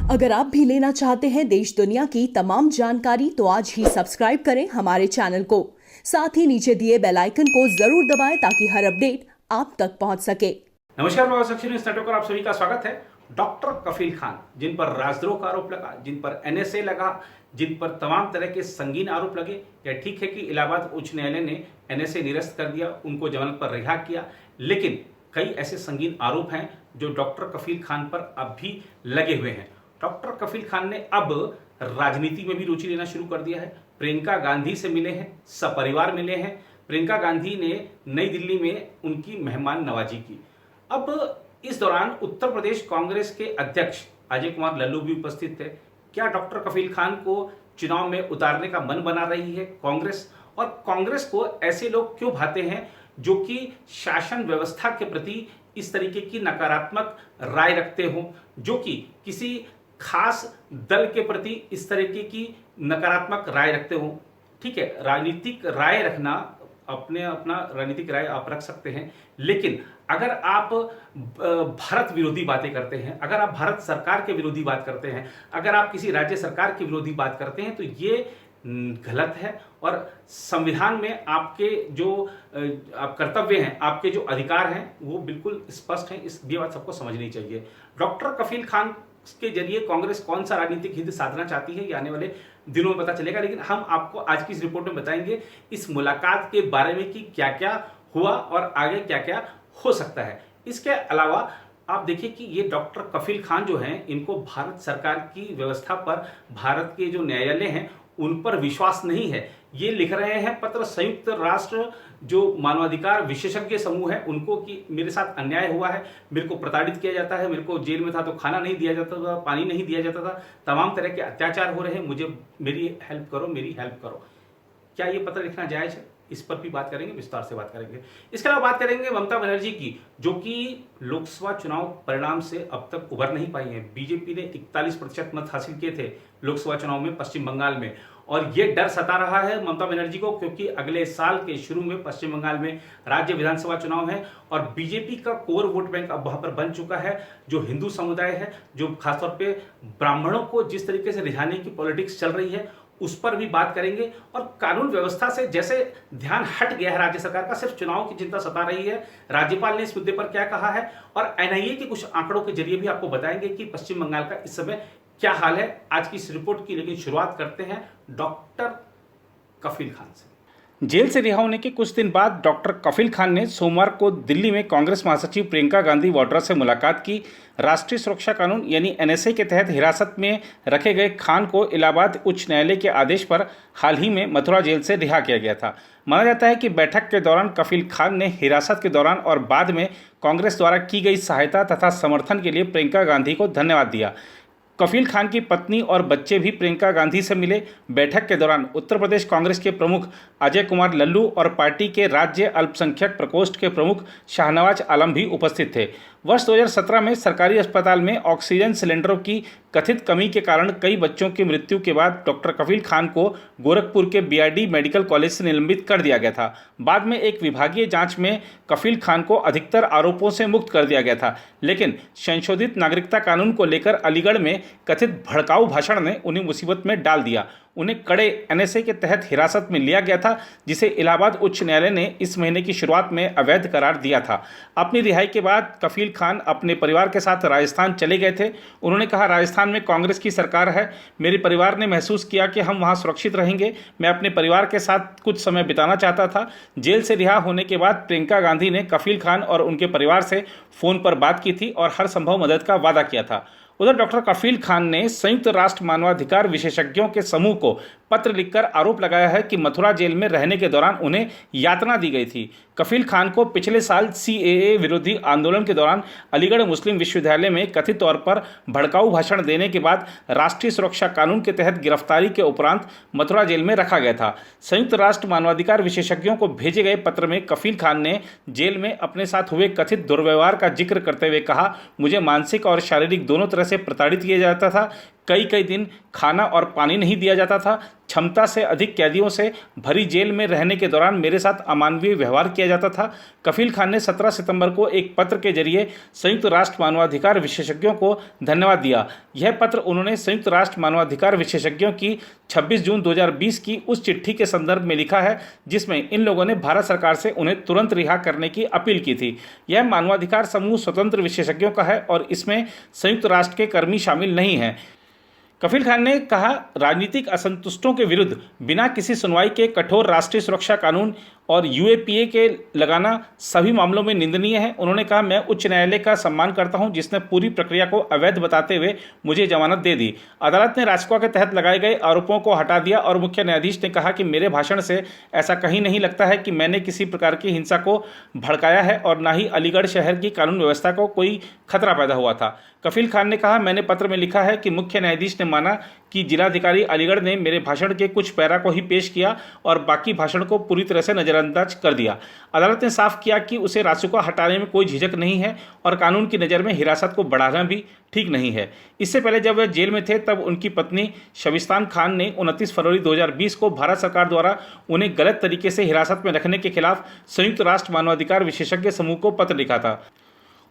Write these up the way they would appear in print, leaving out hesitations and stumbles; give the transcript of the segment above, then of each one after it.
अगर आप भी लेना चाहते हैं देश दुनिया की तमाम जानकारी तो आज ही सब्सक्राइब करें हमारे चैनल को। साथ ही नीचे दिए बेल आइकन को जरूर दबाएं ताकि हर अपडेट आप तक पहुंच सके। नमस्कार, मैं सेक्शन न्यूज़ नेटवर्क पर आप सभी का स्वागत है। डॉक्टर कफील खान, जिन पर राजद्रोह का आरोप लगा, जिन पर एनएसए लगा, जिन पर तमाम तरह के संगीन आरोप लगे, यह ठीक है कि इलाहाबाद उच्च न्यायालय ने एनएसए निरस्त कर दिया, उनको जमानत पर रिहा किया, लेकिन कई ऐसे संगीन आरोप हैं जो डॉक्टर कफील खान पर अब भी लगे हुए हैं। डॉक्टर कफील खान ने अब राजनीति में भी रुचि लेना शुरू कर दिया है। प्रियंका गांधी से मिले हैं, सपरिवार मिले हैं। प्रियंका गांधी ने नई दिल्ली में उनकी मेहमान नवाजी की। अब इस दौरान उत्तर प्रदेश कांग्रेस के अध्यक्ष अजय कुमार लल्लू भी उपस्थित थे। क्या डॉक्टर कफील खान को चुनाव में उतारने का मन बना रही है कांग्रेस? और कांग्रेस को ऐसे लोग क्यों भाते हैं जो कि शासन व्यवस्था के प्रति इस तरीके की नकारात्मक राय रखते हों, जो कि किसी खास दल के प्रति इस तरीके की नकारात्मक राय रखते हों? ठीक है, राजनीतिक राय रखना, अपना राजनीतिक राय आप रख सकते हैं, लेकिन अगर आप भारत विरोधी बातें करते हैं, अगर आप भारत सरकार के विरोधी बात करते हैं, अगर आप किसी राज्य सरकार के विरोधी बात करते हैं, तो ये गलत है। और संविधान में आपके जो आप कर्तव्य हैं, आपके जो अधिकार हैं, वो बिल्कुल स्पष्ट हैं। ये बात सबको समझनी चाहिए। डॉक्टर कफील खान के जरिए कांग्रेस कौन सा राजनीतिक हित साधना चाहती है, ये आने वाले दिनों में पता चलेगा, लेकिन हम आपको आज की इस रिपोर्ट में बताएंगे इस मुलाकात के बारे में कि क्या क्या हुआ और आगे क्या क्या हो सकता है। इसके अलावा आप देखिए कि ये डॉक्टर कफील खान जो हैं, इनको भारत सरकार की व्यवस्था पर, भारत के जो न्यायालय हैं उन पर विश्वास नहीं है। ये लिख रहे हैं पत्र संयुक्त राष्ट्र जो मानवाधिकार विशेषज्ञ समूह है उनको कि मेरे साथ अन्याय हुआ है, मेरे को प्रताड़ित किया जाता है, मेरे को जेल में था तो खाना नहीं दिया जाता था, पानी नहीं दिया जाता था, तमाम तरह के अत्याचार हो रहे हैं, मुझे मेरी हेल्प करो, मेरी हेल्प करो। क्या ये पत्र लिखना जायज है? इस पर भी बात करेंगे, विस्तार से बात करेंगे। इसके अलावा बात करेंगे ममता बनर्जी की, जो कि लोकसभा चुनाव परिणाम से अब तक उभर नहीं पाई है। बीजेपी ने 41% मत हासिल किए थे लोकसभा चुनाव में पश्चिम बंगाल में, और ये डर सता रहा है ममता बनर्जी को, क्योंकि अगले साल के शुरू में पश्चिम बंगाल में राज्य विधानसभा चुनाव है और बीजेपी का कोर वोट बैंक अब वहां पर बन चुका है। जो हिंदू समुदाय है, जो खासतौर पे ब्राह्मणों को जिस तरीके से रिझाने की पॉलिटिक्स चल रही है, उस पर भी बात करेंगे। और कानून व्यवस्था से जैसे ध्यान हट गया है राज्य सरकार का, सिर्फ चुनाव की चिंता सता रही है। राज्यपाल ने इस मुद्दे पर क्या कहा है, और एनआईए के कुछ आंकड़ों के जरिए भी आपको बताएंगे कि पश्चिम बंगाल का इस समय क्या हाल है। आज की इस रिपोर्ट की लेकिन शुरुआत करते हैं डॉक्टर कफील खान से। जेल से रिहा होने के कुछ दिन बाद डॉक्टर कफील खान ने सोमवार को दिल्ली में कांग्रेस महासचिव प्रियंका गांधी वाड्रा से मुलाकात की। राष्ट्रीय सुरक्षा कानून यानी एनएसए के तहत हिरासत में रखे गए खान को इलाहाबाद उच्च न्यायालय के आदेश पर हाल ही में मथुरा जेल से रिहा किया गया था। माना जाता है कि बैठक के दौरान कफील खान ने हिरासत के दौरान और बाद में कांग्रेस द्वारा की गई सहायता तथा समर्थन के लिए प्रियंका गांधी को धन्यवाद दिया। कफील खान की पत्नी और बच्चे भी प्रियंका गांधी से मिले। बैठक के दौरान उत्तर प्रदेश कांग्रेस के प्रमुख अजय कुमार लल्लू और पार्टी के राज्य अल्पसंख्यक प्रकोष्ठ के प्रमुख शाहनवाज आलम भी उपस्थित थे। वर्ष 2017 में सरकारी अस्पताल में ऑक्सीजन सिलेंडरों की कथित कमी के कारण कई बच्चों की मृत्यु के बाद डॉक्टर कफील खान को गोरखपुर के बीआरडी मेडिकल कॉलेज से निलंबित कर दिया गया था। बाद में एक विभागीय जांच में कफील खान को अधिकतर आरोपों से मुक्त कर दिया गया था, लेकिन संशोधित नागरिकता कानून को लेकर अलीगढ़ में कथित भड़काऊ भाषण ने उन्हें मुसीबत में डाल दिया। उन्हें कड़े एनएसए के तहत हिरासत में लिया गया था, जिसे इलाहाबाद उच्च न्यायालय ने इस महीने की शुरुआत में अवैध करार दिया था। अपनी रिहाई के बाद कफील खान अपने परिवार के साथ राजस्थान चले गए थे। उन्होंने कहा, राजस्थान में कांग्रेस की सरकार है, मेरे परिवार ने महसूस किया कि हम वहां सुरक्षित रहेंगे। मैं अपने परिवार के साथ कुछ समय बिताना चाहता था। जेल से रिहा होने के बाद प्रियंका गांधी ने कफील खान और उनके परिवार से फ़ोन पर बात की थी और हर संभव मदद का वादा किया था। उधर डॉक्टर कफील खान ने संयुक्त राष्ट्र मानवाधिकार विशेषज्ञों के समूह को पत्र लिखकर आरोप लगाया है कि मथुरा जेल में रहने के दौरान उन्हें यातना दी गई थी। कफील खान को पिछले साल सीएए विरोधी आंदोलन के दौरान अलीगढ़ मुस्लिम विश्वविद्यालय में कथित तौर पर भड़काऊ भाषण देने के बाद राष्ट्रीय सुरक्षा कानून के तहत गिरफ्तारी के उपरांत मथुरा जेल में रखा गया था। संयुक्त राष्ट्र मानवाधिकार विशेषज्ञों को भेजे गए पत्र में कफील खान ने जेल में अपने साथ हुए कथित दुर्व्यवहार का जिक्र करते हुए कहा, मुझे मानसिक और शारीरिक दोनों तरह से प्रताड़ित किया जाता था। कई कई दिन खाना और पानी नहीं दिया जाता था। क्षमता से अधिक कैदियों से भरी जेल में रहने के दौरान मेरे साथ अमानवीय व्यवहार किया जाता था। कफील खान ने 17 सितंबर को एक पत्र के जरिए संयुक्त राष्ट्र मानवाधिकार विशेषज्ञों को धन्यवाद दिया। यह पत्र उन्होंने संयुक्त राष्ट्र मानवाधिकार विशेषज्ञों की 26 जून 2020 की उस चिट्ठी के संदर्भ में लिखा है जिसमें इन लोगों ने भारत सरकार से उन्हें तुरंत रिहा करने की अपील की थी। यह मानवाधिकार समूह स्वतंत्र विशेषज्ञों का है और इसमें संयुक्त राष्ट्र के कर्मी शामिल नहीं हैं। कफील खान ने कहा, राजनीतिक असंतुष्टों के विरुद्ध बिना किसी सुनवाई के कठोर राष्ट्रीय सुरक्षा कानून और यूएपीए के लगाना सभी मामलों में निंदनीय है। उन्होंने कहा, मैं उच्च न्यायालय का सम्मान करता हूं जिसने पूरी प्रक्रिया को अवैध बताते हुए मुझे जमानत दे दी। अदालत ने राजकुआ के तहत लगाए गए आरोपों को हटा दिया और मुख्य न्यायाधीश ने कहा कि मेरे भाषण से ऐसा कहीं नहीं लगता है कि मैंने किसी प्रकार की हिंसा को भड़काया है और न ही अलीगढ़ शहर की कानून व्यवस्था को कोई खतरा पैदा हुआ था। कफील खान ने कहा, मैंने पत्र में लिखा है कि मुख्य न्यायाधीश ने माना कि जिलाधिकारी अलीगढ़ ने मेरे भाषण के कुछ पैरा को ही पेश किया और बाकी भाषण को पूरी तरह से नज़रअंदाज कर दिया। अदालत ने साफ किया कि उसे रासुका हटाने में कोई झिझक नहीं है और कानून की नज़र में हिरासत को बढ़ाना भी ठीक नहीं है। इससे पहले जब वे जेल में थे तब उनकी पत्नी शबिस्तान खान ने 29 फरवरी 2020 को भारत सरकार द्वारा उन्हें गलत तरीके से हिरासत में रखने के खिलाफ संयुक्त राष्ट्र मानवाधिकार विशेषज्ञ समूह को पत्र लिखा था।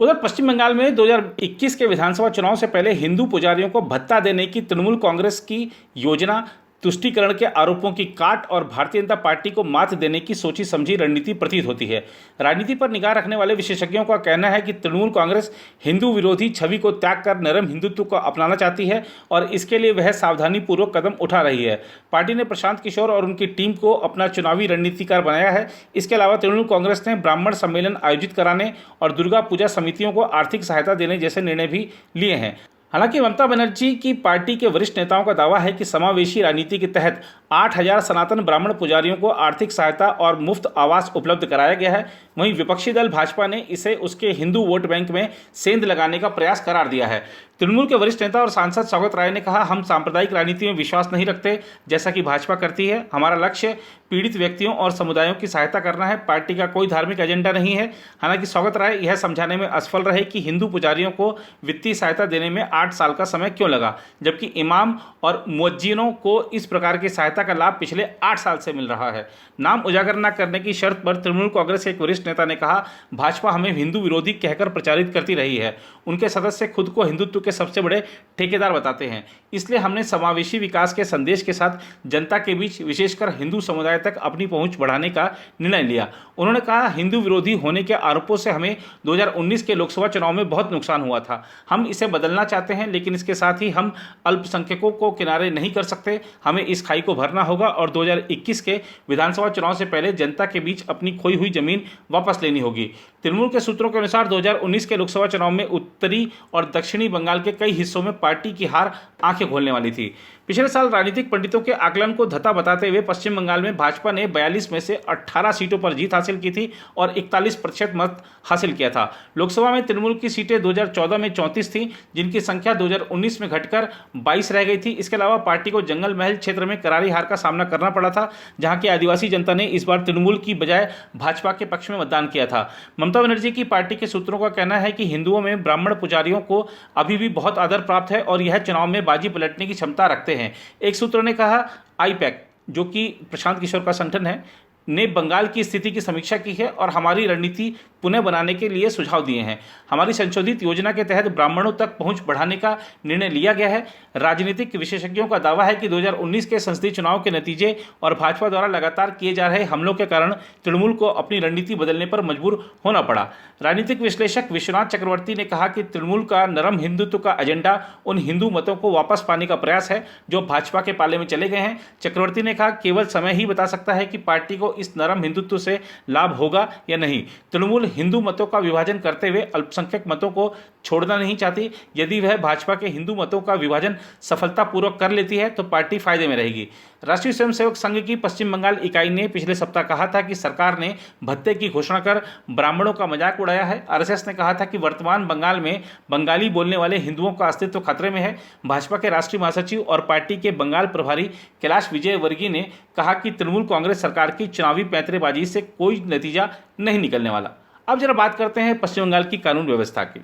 उधर पश्चिम बंगाल में 2021 के विधानसभा चुनाव से पहले हिंदू पुजारियों को भत्ता देने की तृणमूल कांग्रेस की योजना तुष्टीकरण के आरोपों की काट और भारतीय जनता पार्टी को मात देने की सोची समझी रणनीति प्रतीत होती है। राजनीति पर निगाह रखने वाले विशेषज्ञों का कहना है कि तृणमूल कांग्रेस हिंदू विरोधी छवि को त्याग कर नरम हिंदुत्व को अपनाना चाहती है और इसके लिए वह सावधानीपूर्वक कदम उठा रही है। पार्टी ने प्रशांत किशोर और उनकी टीम को अपना चुनावी रणनीतिकार बनाया है। इसके अलावा तृणमूल कांग्रेस ने ब्राह्मण सम्मेलन आयोजित कराने और दुर्गा पूजा समितियों को आर्थिक सहायता देने जैसे निर्णय भी लिए हैं। हालांकि ममता बनर्जी की पार्टी के वरिष्ठ नेताओं का दावा है कि समावेशी राजनीति के तहत 8000 सनातन ब्राह्मण पुजारियों को आर्थिक सहायता और मुफ्त आवास उपलब्ध कराया गया है। वहीं विपक्षी दल भाजपा ने इसे उसके हिंदू वोट बैंक में सेंध लगाने का प्रयास करार दिया है। तृणमूल के वरिष्ठ नेता और सांसद सौगत राय ने कहा, हम सांप्रदायिक राजनीति में विश्वास नहीं रखते जैसा कि भाजपा करती है। हमारा लक्ष्य पीड़ित व्यक्तियों और समुदायों की सहायता करना है। पार्टी का कोई धार्मिक एजेंडा नहीं है। हालांकि सौगत राय यह समझाने में असफल रहे कि हिंदू पुजारियों को वित्तीय सहायता देने में 8 साल का समय क्यों लगा, जबकि इमाम और मुअज्जिनों को इस प्रकार की सहायता का लाभ पिछले 8 साल से मिल रहा है। नाम उजागर न करने की शर्त पर तृणमूल कांग्रेस के एक वरिष्ठ नेता ने कहा, भाजपा हमें हिंदू विरोधी कहकर प्रचारित करती रही है। उनके सदस्य खुद को हिंदुत्व के सबसे बड़े ठेकेदार बताते हैं। इसलिए हमने समावेशी विकास के संदेश के साथ जनता के बीच विशेषकर हिंदू समुदाय तक अपनी पहुंच बढ़ाने का निर्णय लिया। उन्होंने कहा, हिंदू विरोधी होने के आरोपों से हमें 2019 के लोकसभा चुनाव में बहुत नुकसान हुआ था। हम इसे बदलना चाहते हैं, लेकिन इसके साथ ही हम अल्पसंख्यकों को किनारे नहीं कर सकते। हमें इस खाई को भरना होगा और 2021 के विधानसभा चुनाव से पहले जनता के बीच अपनी खोई हुई जमीन वापस लेनी होगी। तृणमूल के सूत्रों के अनुसार 2019 के लोकसभा चुनाव में उत्तरी और दक्षिणी बंगाल के कई हिस्सों में पार्टी की हार आंखें खोलने वाली थी। पिछले साल राजनीतिक पंडितों के आकलन को धता बताते हुए पश्चिम बंगाल में भाजपा ने 42 में से 18 सीटों पर जीत हासिल की थी और 41% मत हासिल किया था। लोकसभा में तृणमूल की सीटें 2014 में 34 थीं, जिनकी संख्या 2019 में घटकर 22 रह गई थी। इसके अलावा पार्टी को जंगल महल क्षेत्र में करारी हार का सामना करना पड़ा था, जहां की आदिवासी जनता ने इस बार तृणमूल की बजाय भाजपा के पक्ष में मतदान किया था। ममता बनर्जी की पार्टी के सूत्रों का कहना है कि हिंदुओं में ब्राह्मण पुजारियों को अभी भी बहुत आदर प्राप्त है और यह चुनाव में बाजी पलटने की क्षमता रखते हैं। एक सूत्र ने कहा, आईपैक जो कि प्रशांत किशोर का संगठन है ने बंगाल की स्थिति की समीक्षा की है और हमारी रणनीति पुनः बनाने के लिए सुझाव दिए हैं। हमारी संशोधित योजना के तहत ब्राह्मणों तक पहुंच बढ़ाने का निर्णय लिया गया है। राजनीतिक विशेषज्ञों का दावा है कि 2019 के संसदीय चुनाव के नतीजे और भाजपा द्वारा लगातार किए जा रहे हमलों के कारण तृणमूल को अपनी रणनीति बदलने पर मजबूर होना पड़ा। राजनीतिक विश्लेषक विश्वनाथ चक्रवर्ती ने कहा कि तृणमूल का नरम हिंदुत्व का एजेंडा उन हिंदू मतों को वापस पाने का प्रयास है जो भाजपा के पाले में चले गए हैं। चक्रवर्ती ने कहा, केवल समय ही बता सकता है कि पार्टी को इस नरम हिंदुत्व से लाभ होगा या नहीं। तृणमूल हिंदू मतों का विभाजन करते हुए अल्पसंख्यक मतों को छोड़ना नहीं चाहती। यदि वह भाजपा के हिंदू मतों का विभाजन सफलतापूर्वक कर लेती है तो पार्टी फायदे में रहेगी। राष्ट्रीय स्वयंसेवक संघ की पश्चिम बंगाल इकाई ने पिछले सप्ताह कहा था कि सरकार ने भत्ते की घोषणा कर ब्राह्मणों का मजाक उड़ाया है। आरएसएस ने कहा था कि वर्तमान बंगाल में बंगाली बोलने वाले हिंदुओं का अस्तित्व खतरे में है। भाजपा के राष्ट्रीय महासचिव और पार्टी के बंगाल प्रभारी कैलाश विजयवर्गीय ने कहा कि तृणमूल कांग्रेस सरकार की चुनावी पैंतरेबाजी से कोई नतीजा नहीं निकलने वाला। अब जरा बात करते हैं पश्चिम बंगाल की कानून व्यवस्था की।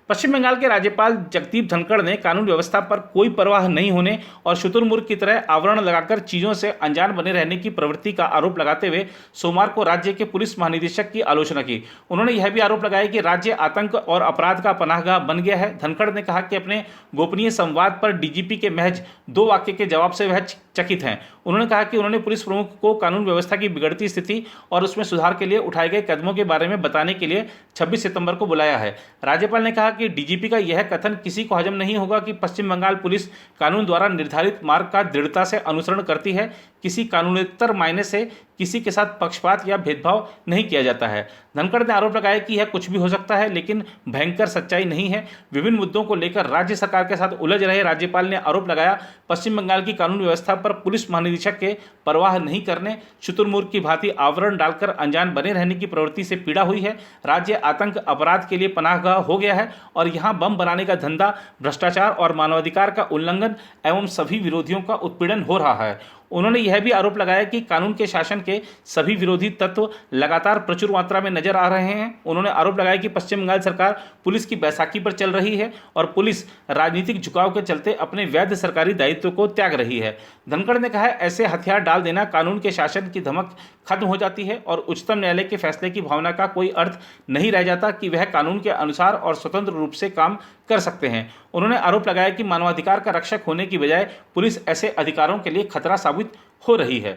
पश्चिम बंगाल के राज्यपाल जगदीप धनखड़ ने कानून व्यवस्था पर कोई परवाह नहीं होने और शुतुरमुर्ग की तरह आवरण लगाकर चीजों से अनजान बने रहने की प्रवृत्ति का आरोप लगाते हुए सोमवार को राज्य के पुलिस महानिदेशक की आलोचना की। उन्होंने यह भी आरोप लगाया कि राज्य आतंक और अपराध का पनाहगाह बन गया है। धनखड़ ने कहा कि अपने गोपनीय संवाद पर डीजीपी के महज 2 वाक्य के जवाब से वह चकित हैं। उन्होंने कहा कि उन्होंने पुलिस प्रमुख को कानून व्यवस्था की बिगड़ती स्थिति और उसमें सुधार के लिए उठाए गए कदमों के बारे में बताने के लिए 26 सितंबर को बुलाया है। राज्यपाल ने कहा कि डीजीपी का यह कथन किसी को हजम नहीं होगा कि पश्चिम बंगाल पुलिस कानून द्वारा निर्धारित मार्ग का दृढ़ता से अनुसरण करती है। किसी कानूनेतर मायने से किसी के साथ पक्षपात या भेदभाव नहीं किया जाता है। धनखड़ ने आरोप लगाया कि यह कुछ भी हो सकता है, लेकिन भयंकर सच्चाई नहीं है। विभिन्न मुद्दों को लेकर राज्य सरकार के साथ उलझ रहे राज्यपाल ने आरोप लगाया, पश्चिम बंगाल की कानून व्यवस्था पर पुलिस महानिदेशक के परवाह नहीं करने, शुतुरमुर्ग की भांति आवरण डालकर अनजान बने रहने की प्रवृत्ति से पीड़ा हुई है। राज्य आतंक अपराध के लिए पनाहगाह हो गया है और यहाँ बम बनाने का धंधा, भ्रष्टाचार और मानवाधिकार का उल्लंघन एवं सभी विरोधियों का उत्पीड़न हो रहा है। उन्होंने यह भी आरोप लगाया कि कानून के शासन के सभी विरोधी तत्व लगातार प्रचुर मात्रा में नजर आ रहे हैं। उन्होंने आरोप लगाया कि पश्चिम बंगाल सरकार पुलिस की बैसाखी पर चल रही है और पुलिस राजनीतिक झुकाव के चलते अपने वैध सरकारी दायित्व को त्याग रही है। धनखड़ ने कहा, ऐसे हथियार डाल देना कानून के शासन की धमक खत्म हो जाती है और उच्चतम न्यायालय के फैसले की भावना का कोई अर्थ नहीं रह जाता कि वह कानून के अनुसार और स्वतंत्र रूप से काम कर सकते हैं। उन्होंने आरोप लगाया कि मानवाधिकार का रक्षक होने की बजाय पुलिस ऐसे अधिकारों के लिए खतरा साबित हो रही है।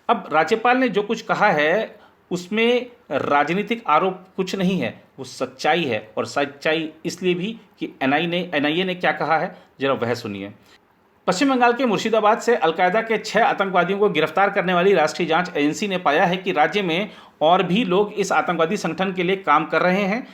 अब राज्यपाल ने जो कुछ कहा है उसमें राजनीतिक आरोप कुछ नहीं है, वो सच्चाई है। और सच्चाई इसलिए भी कि एनआईए ने क्या कहा है, जरा वह सुनिए। पश्चिम बंगाल के मुर्शिदाबाद से अलकायदा के 6 आतंकवादियों को गिरफ्तार करने वाली राष्ट्रीय जांच एजेंसी ने पाया है कि राज्य में और भी लोग इस आतंकवादी संगठन के लिए काम कर रहे हैं।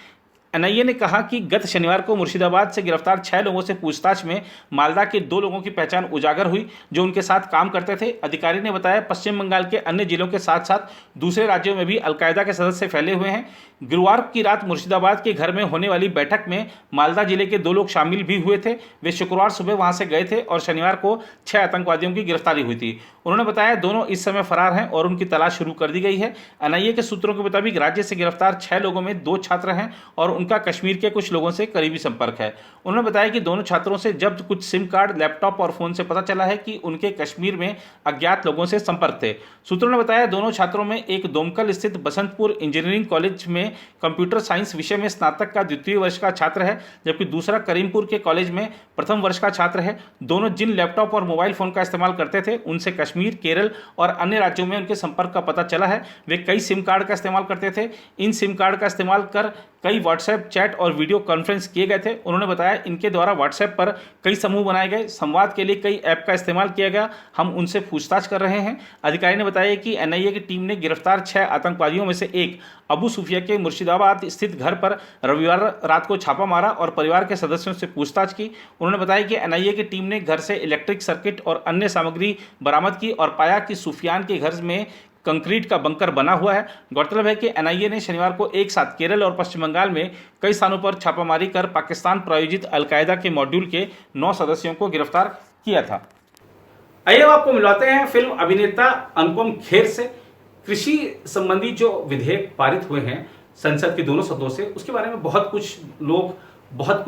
एनआईए ने कहा कि गत शनिवार को मुर्शिदाबाद से गिरफ्तार 6 लोगों से पूछताछ में मालदा के 2 लोगों की पहचान उजागर हुई जो उनके साथ काम करते थे। अधिकारी ने बताया, पश्चिम बंगाल के अन्य जिलों के साथ साथ दूसरे राज्यों में भी अलकायदा के सदस्य फैले हुए हैं। गुरुवार की रात मुर्शिदाबाद के घर में होने वाली बैठक में मालदा जिले के 2 लोग शामिल भी हुए थे। वे शुक्रवार सुबह वहां से गए थे और शनिवार को 6 आतंकवादियों की गिरफ्तारी हुई थी। उन्होंने बताया, दोनों इस समय फरार हैं और उनकी तलाश शुरू कर दी गई है। एनआईए के सूत्रों के मुताबिक राज्य से गिरफ्तार 6 लोगों में 2 छात्र हैं और उनका कश्मीर के कुछ लोगों से करीबी संपर्क है। उन्होंने बताया कि दोनों छात्रों से जब्त कुछ सिम कार्ड, लैपटॉप और फोन से पता चला है कि उनके कश्मीर में अज्ञात लोगों से संपर्क थे। सूत्रों ने बताया, दोनों छात्रों में एक दोमकल स्थित बसंतपुर इंजीनियरिंग कॉलेज में कंप्यूटर साइंस विषय में स्नातक का 2य वर्ष का छात्र है, जबकि दूसरा करीमपुर के कॉलेज में प्रथम वर्ष का छात्र है। दोनों जिन लैपटॉप और मोबाइल फोन का इस्तेमाल करते थे उनसे कश्मीर, केरल और अन्य राज्यों में उनके संपर्क का पता चला है। वे कई सिम कार्ड का इस्तेमाल करते थे। इन सिम कार्ड का इस्तेमाल कर कई व्हाट्सएप चैट और वीडियो कॉन्फ्रेंस किए गए थे। उन्होंने बताया, इनके द्वारा व्हाट्सएप पर कई समूह बनाए गए, संवाद के लिए कई ऐप का इस्तेमाल किया गया। हम उनसे पूछताछ कर रहे हैं। अधिकारी ने बताया कि एनआईए की टीम ने गिरफ्तार 6 आतंकवादियों में से एक अबू सुफिया के मुर्शिदाबाद स्थित घर पर रविवार रात को छापा मारा और परिवार के सदस्यों से पूछताछ की। उन्होंने बताया कि एनआईए की टीम ने घर से इलेक्ट्रिक सर्किट और अन्य सामग्री बरामद की और पाया कि सुफियान के घर में कंक्रीट का बंकर बना हुआ है। गौरतलब है कि एनआईए ने शनिवार को एक साथ केरल और पश्चिम बंगाल में कई स्थानों पर छापामारी कर पाकिस्तान प्रायोजित अलकायदा के मॉड्यूल के 9 सदस्यों को गिरफ्तार किया था। आइए अब आपको मिलवाते हैं फिल्म अभिनेता अनुपम खेर से। कृषि संबंधी जो विधेयक पारित हुए हैं संसद के दोनों सदनों से, उसके बारे में बहुत कुछ लोग बहुत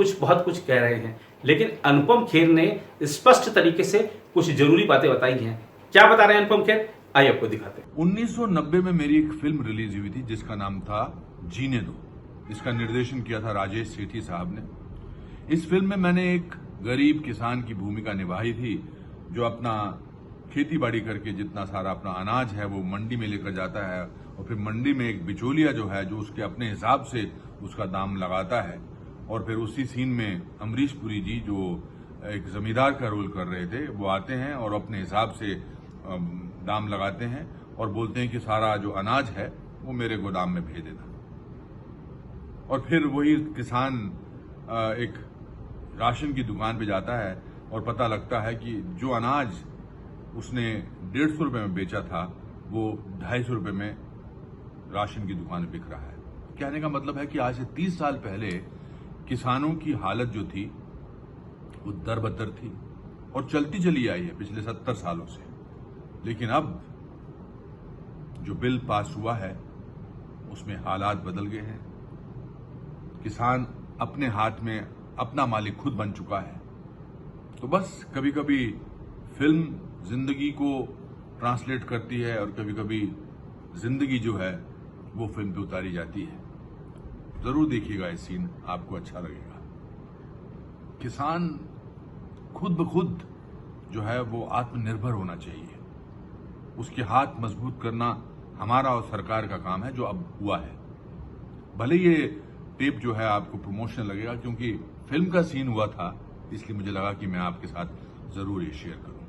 कुछ कह रहे हैं, लेकिन अनुपम खेर ने स्पष्ट तरीके से कुछ जरूरी बातें बताई हैं। क्या बता रहे हैं अनुपम खेर, आइए आपको दिखाते हैं। 1990 में मेरी एक फिल्म रिलीज हुई थी जिसका नाम था जीने दो। इसका निर्देशन किया था राजेश सेठी साहब ने। इस फिल्म में मैंने एक गरीब किसान की भूमिका निभाई थी जो अपना खेती बाड़ी करके जितना सारा अपना अनाज है वो मंडी में लेकर जाता है और फिर मंडी में एक बिचौलिया जो है जो उसके अपने हिसाब से उसका दाम लगाता है। और फिर उसी सीन में अमरीश पुरी जी जो एक जमींदार का रोल कर रहे थे वो आते हैं और अपने हिसाब से दाम लगाते हैं और बोलते हैं कि सारा जो अनाज है वो मेरे गोदाम में भेज देना। और फिर वही किसान एक राशन की दुकान पे जाता है और पता लगता है कि जो अनाज उसने 150 रुपए में बेचा था वो 250 रुपए में राशन की दुकान में बिक रहा है। कहने का मतलब है कि आज से 30 साल पहले किसानों की हालत जो थी वो दरबदर थी और चलती चली आई है पिछले 70 सालों से। लेकिन अब जो बिल पास हुआ है उसमें हालात बदल गए हैं। किसान अपने हाथ में अपना मालिक खुद बन चुका है। तो बस कभी कभी फिल्म जिंदगी को ट्रांसलेट करती है और कभी कभी जिंदगी जो है वो फिल्म पे उतारी जाती है। जरूर देखिएगा ये सीन, आपको अच्छा लगेगा। किसान खुद ब खुद जो है वो आत्मनिर्भर होना चाहिए। उसके हाथ मजबूत करना हमारा और सरकार का काम है, जो अब हुआ है। भले ये टेप जो है आपको प्रमोशनल लगेगा, क्योंकि फिल्म का सीन हुआ था, इसलिए मुझे लगा कि मैं आपके साथ जरूर ये शेयर करूं।